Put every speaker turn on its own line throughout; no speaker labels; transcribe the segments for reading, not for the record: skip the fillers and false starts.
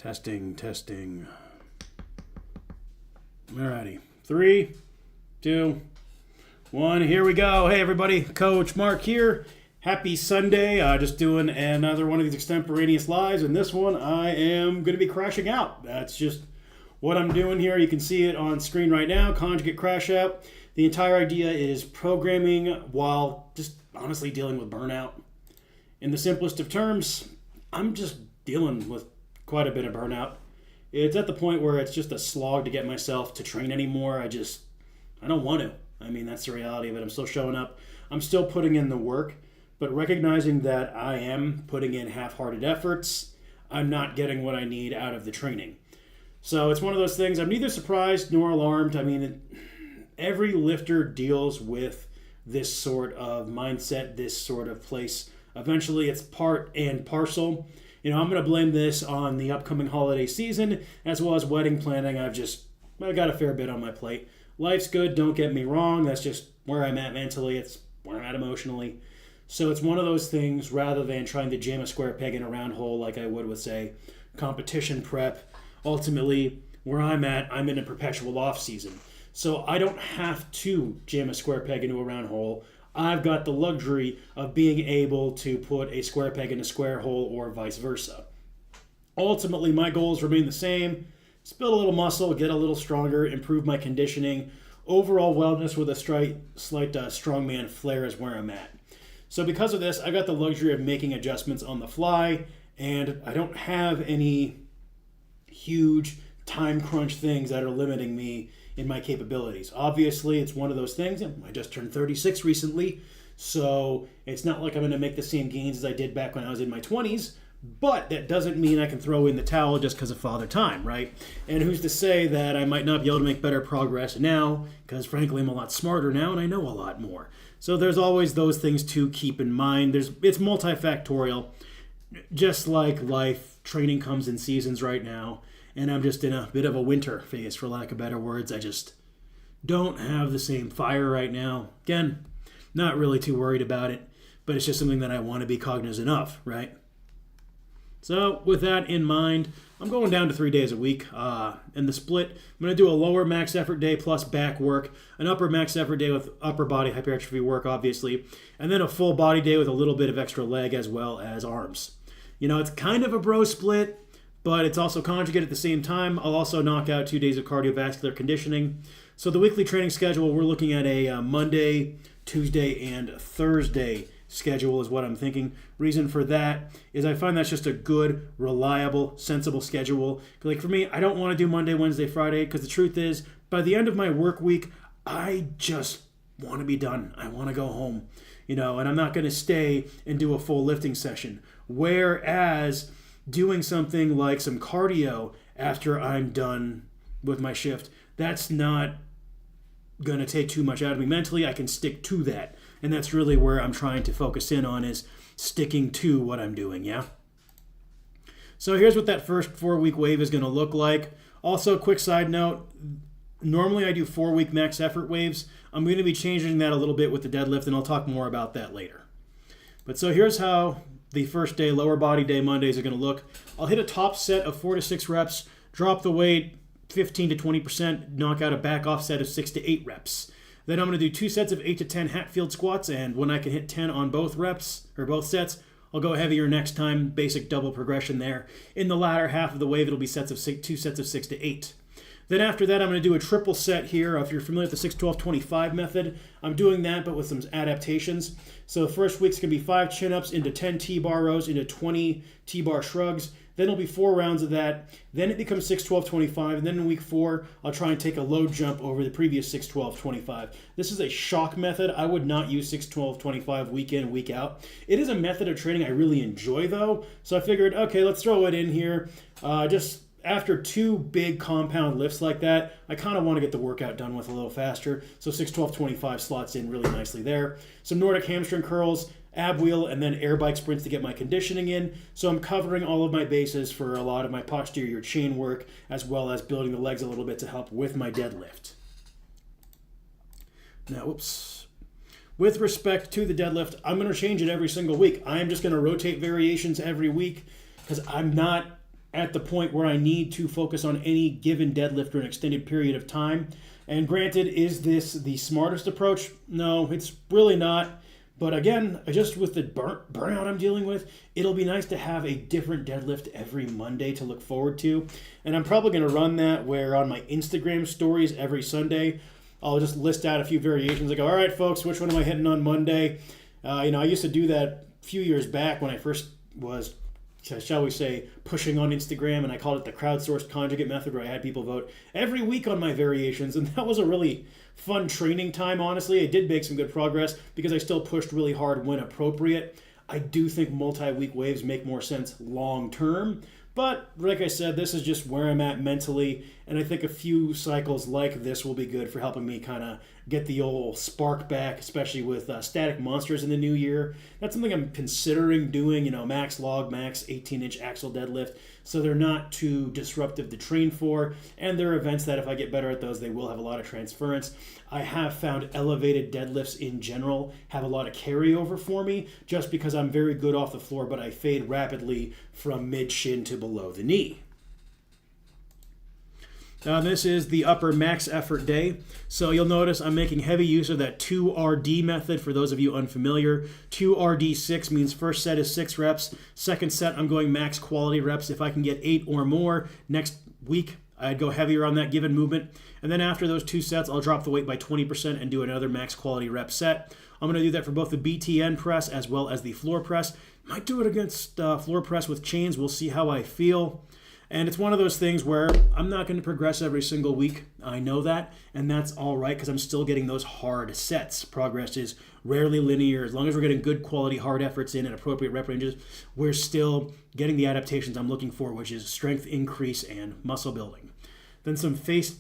Testing. Alrighty. 3, 2, 1. Here we go. Hey, everybody. Coach Mark here. Happy Sunday. Just doing another one of these extemporaneous lives. And this one, I am going to be crashing out. That's just what I'm doing here. You can see it on screen right now. Conjugate crash out. The entire idea is programming while just honestly dealing with burnout. In the simplest of terms, I'm just dealing with quite a bit of burnout. It's at the point where it's just a slog to get myself to train anymore. I don't want to. I mean, that's the reality of it. I'm still showing up. I'm still putting in the work, but recognizing that I am putting in half-hearted efforts, I'm not getting what I need out of the training. So it's one of those things. I'm neither surprised nor alarmed. I mean, every lifter deals with this sort of mindset, this sort of place. Eventually, it's part and parcel. I'm going to blame this on the upcoming holiday season as well as wedding planning. I got a fair bit on my plate. Life's good, don't get me wrong. That's just where I'm at mentally. It's where I'm at emotionally. So it's one of those things, rather than trying to jam a square peg in a round hole like I would with, say, competition prep. Ultimately, where I'm at, I'm in a perpetual off season. So I don't have to jam a square peg into a round hole. I've got the luxury of being able to put a square peg in a square hole or vice versa. Ultimately, my goals remain the same. Just build a little muscle, get a little stronger, improve my conditioning. Overall wellness with a slight strongman flair is where I'm at. So because of this, I got the luxury of making adjustments on the fly, and I don't have any huge time crunch things that are limiting me in my capabilities. Obviously, it's one of those things. I just turned 36 recently, so it's not like I'm going to make the same gains as I did back when I was in my 20s, but that doesn't mean I can throw in the towel just because of father time, right? And who's to say that I might not be able to make better progress now, because frankly, I'm a lot smarter now and I know a lot more. So there's always those things to keep in mind. It's multifactorial. Just like life, training comes in seasons right now. And I'm just in a bit of a winter phase, for lack of better words. I just don't have the same fire right now. Again, not really too worried about it, but it's just something that I want to be cognizant of, right? So with that in mind, I'm going down to 3 days a week. And the split, I'm going to do a lower max effort day plus back work, an upper max effort day with upper body hypertrophy work, obviously, and then a full body day with a little bit of extra leg as well as arms. It's kind of a bro split, but it's also conjugate at the same time. I'll also knock out 2 days of cardiovascular conditioning. So the weekly training schedule, we're looking at a Monday, Tuesday, and Thursday schedule is what I'm thinking. Reason for that is I find that's just a good, reliable, sensible schedule. Like for me, I don't want to do Monday, Wednesday, Friday, because the truth is, by the end of my work week, I just want to be done. I want to go home, and I'm not going to stay and do a full lifting session. Whereas doing something like some cardio after I'm done with my shift, that's not going to take too much out of me mentally. I can stick to that. And that's really where I'm trying to focus in on, is sticking to what I'm doing, yeah? So here's what that first 4-week wave is going to look like. Also, quick side note, normally I do 4-week max effort waves. I'm going to be changing that a little bit with the deadlift, and I'll talk more about that later. But so here's how the first day, lower body day, Mondays are going to look. I'll hit a top set of 4 to 6 reps, drop the weight 15 to 20%, knock out a back off set of 6 to 8 reps. Then I'm going to do 2 sets of 8 to 10 Hatfield squats, and when I can hit 10 on both reps, or both sets, I'll go heavier next time, basic double progression there. In the latter half of the wave, it'll be 2 sets of 6 to 8. Then after that, I'm going to do a triple set here. If you're familiar with the 6-12-25 method, I'm doing that, but with some adaptations. So the first week's going to be 5 chin-ups into 10 T-bar rows into 20 T-bar shrugs. Then it'll be 4 rounds of that. Then it becomes 6-12-25. And then in week 4, I'll try and take a load jump over the previous 6-12-25. This is a shock method. I would not use 6-12-25 week in, week out. It is a method of training I really enjoy, though. So I figured, okay, let's throw it in here. Just after 2 big compound lifts like that, I kind of want to get the workout done with a little faster. So 6-12-25 slots in really nicely there. Some Nordic hamstring curls, ab wheel, and then air bike sprints to get my conditioning in. So I'm covering all of my bases for a lot of my posterior chain work, as well as building the legs a little bit to help with my deadlift. Now, with respect to the deadlift, I'm going to change it every single week. I am just going to rotate variations every week because I'm not at the point where I need to focus on any given deadlift for an extended period of time. And granted, is this the smartest approach? No, it's really not. But again, just with the burnout I'm dealing with, it'll be nice to have a different deadlift every Monday to look forward to. And I'm probably going to run that where on my Instagram stories every Sunday, I'll just list out a few variations. I go, all right, folks, which one am I hitting on Monday? I used to do that a few years back when I first was, shall we say, pushing on Instagram, and I called it the crowdsourced conjugate method, where I had people vote every week on my variations, and that was a really fun training time, honestly. I did make some good progress because I still pushed really hard when appropriate. I do think multi-week waves make more sense long term, but like I said, this is just where I'm at mentally, and I think a few cycles like this will be good for helping me kind of get the old spark back, especially with static monsters in the new year. That's something I'm considering doing, max log, max 18-inch axle deadlift, so they're not too disruptive to train for, and they're events that if I get better at those, they will have a lot of transference. I have found elevated deadlifts in general have a lot of carryover for me, just because I'm very good off the floor, but I fade rapidly from mid-shin to below the knee. This is the upper max effort day. So you'll notice I'm making heavy use of that 2RD method for those of you unfamiliar. 2RD6 means first set is 6 reps. Second set, I'm going max quality reps. If I can get 8 or more next week, I'd go heavier on that given movement. And then after those 2 sets, I'll drop the weight by 20% and do another max quality rep set. I'm going to do that for both the BTN press as well as the floor press. Might do it against floor press with chains. We'll see how I feel. And it's one of those things where I'm not going to progress every single week. I know that, and that's all right because I'm still getting those hard sets. Progress is rarely linear. As long as we're getting good quality hard efforts in at appropriate rep ranges, we're still getting the adaptations I'm looking for, which is strength increase and muscle building. Then some face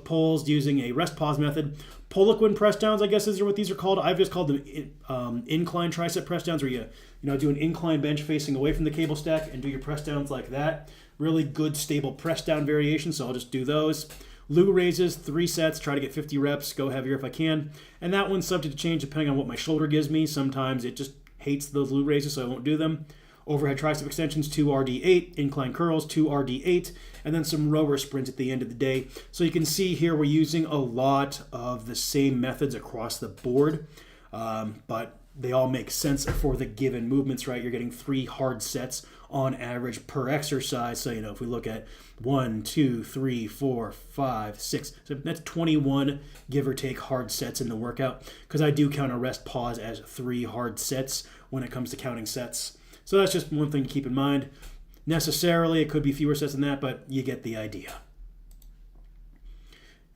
pulls using a rest pause method. Poliquin press downs, I guess is what these are called. I've just called them incline tricep press downs, where you do an incline bench facing away from the cable stack and do your press downs like that. Really good stable press down variation, so I'll just do those. Lou raises, 3 sets, try to get 50 reps, go heavier if I can. And that one's subject to change depending on what my shoulder gives me. Sometimes it just hates those Lou raises, so I won't do them. Overhead tricep extensions, 2RD8, incline curls, 2RD8, and then some rower sprints at the end of the day. So you can see here we're using a lot of the same methods across the board, but they all make sense for the given movements, right? You're getting 3 hard sets on average per exercise. So, if we look at 1, 2, 3, 4, 5, 6, so that's 21 give or take hard sets in the workout, because I do count a rest pause as 3 hard sets when it comes to counting sets. So that's just one thing to keep in mind. Necessarily, it could be fewer sets than that, but you get the idea.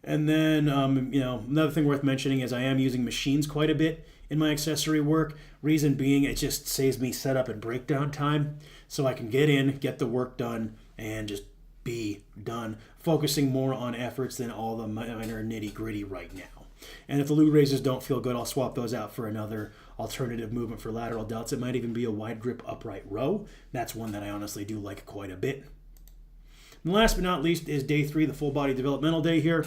And then, another thing worth mentioning is I am using machines quite a bit in my accessory work. Reason being, it just saves me setup and breakdown time, so I can get in, get the work done, and just be done, focusing more on efforts than all the minor nitty-gritty right now. And if the Lou raises don't feel good, I'll swap those out for another alternative movement for lateral delts. It might even be a wide grip upright row. That's one that I honestly do like quite a bit. And last but not least is day 3, the full body developmental day here.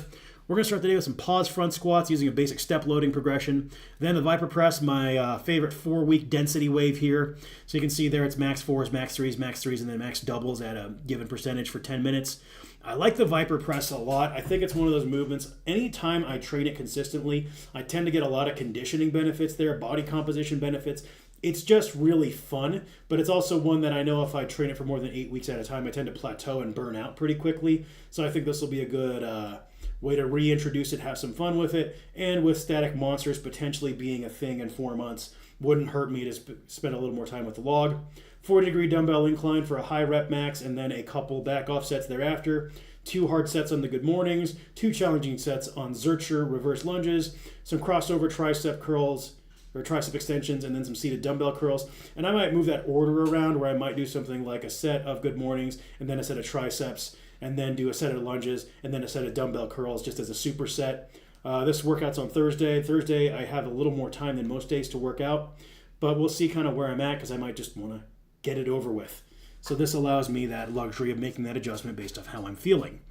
We're going to start the day with some pause front squats using a basic step loading progression. Then the Viper press, my favorite 4-week density wave here. So you can see there it's max 4s, max 3s, and then max doubles at a given percentage for 10 minutes. I like the Viper press a lot. I think it's one of those movements, anytime I train it consistently, I tend to get a lot of conditioning benefits there, body composition benefits. It's just really fun, but it's also one that I know if I train it for more than 8 weeks at a time, I tend to plateau and burn out pretty quickly. So I think this will be a good way to reintroduce it, have some fun with it, and with static monsters potentially being a thing in 4 months, wouldn't hurt me to spend a little more time with the log. 40-degree dumbbell incline for a high rep max, and then a couple back offsets thereafter. 2 hard sets on the good mornings, 2 challenging sets on Zercher reverse lunges, some crossover tricep curls, or tricep extensions, and then some seated dumbbell curls. And I might move that order around where I might do something like a set of good mornings, and then a set of triceps, and then do a set of lunges, and then a set of dumbbell curls just as a superset. This workout's on Thursday. Thursday, I have a little more time than most days to work out, but we'll see kind of where I'm at because I might just want to get it over with. So this allows me that luxury of making that adjustment based off how I'm feeling.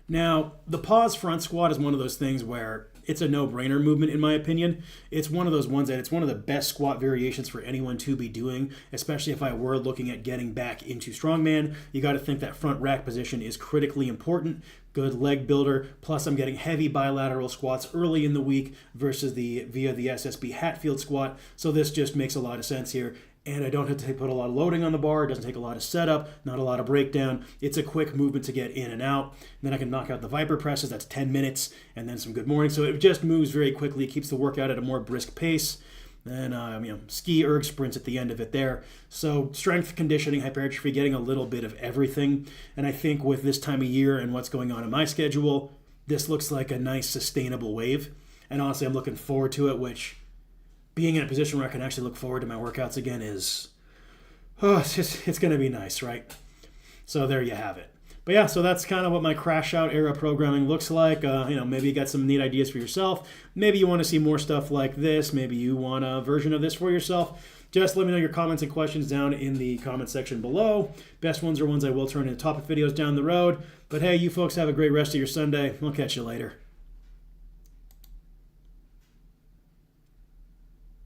Now, the pause front squat is one of those things where it's a no-brainer movement in my opinion. It's one of those ones that it's one of the best squat variations for anyone to be doing, especially if I were looking at getting back into strongman. You got to think that front rack position is critically important. Good leg builder, plus I'm getting heavy bilateral squats early in the week versus via the SSB Hatfield squat, so this just makes a lot of sense here. And I don't have to put a lot of loading on the bar. It doesn't take a lot of setup, not a lot of breakdown. It's a quick movement to get in and out. And then I can knock out the Viper presses. That's 10 minutes, and then some good morning. So it just moves very quickly, keeps the workout at a more brisk pace. Then ski erg sprints at the end of it there. So strength, conditioning, hypertrophy, getting a little bit of everything. And I think with this time of year and what's going on in my schedule, this looks like a nice sustainable wave. And honestly, I'm looking forward to it, which being in a position where I can actually look forward to my workouts again is, it's going to be nice, right? So there you have it. But yeah, so that's kind of what my crash out era programming looks like. Maybe you got some neat ideas for yourself. Maybe you want to see more stuff like this. Maybe you want a version of this for yourself. Just let me know your comments and questions down in the comment section below. Best ones are ones I will turn into topic videos down the road. But hey, you folks have a great rest of your Sunday. I'll catch you later.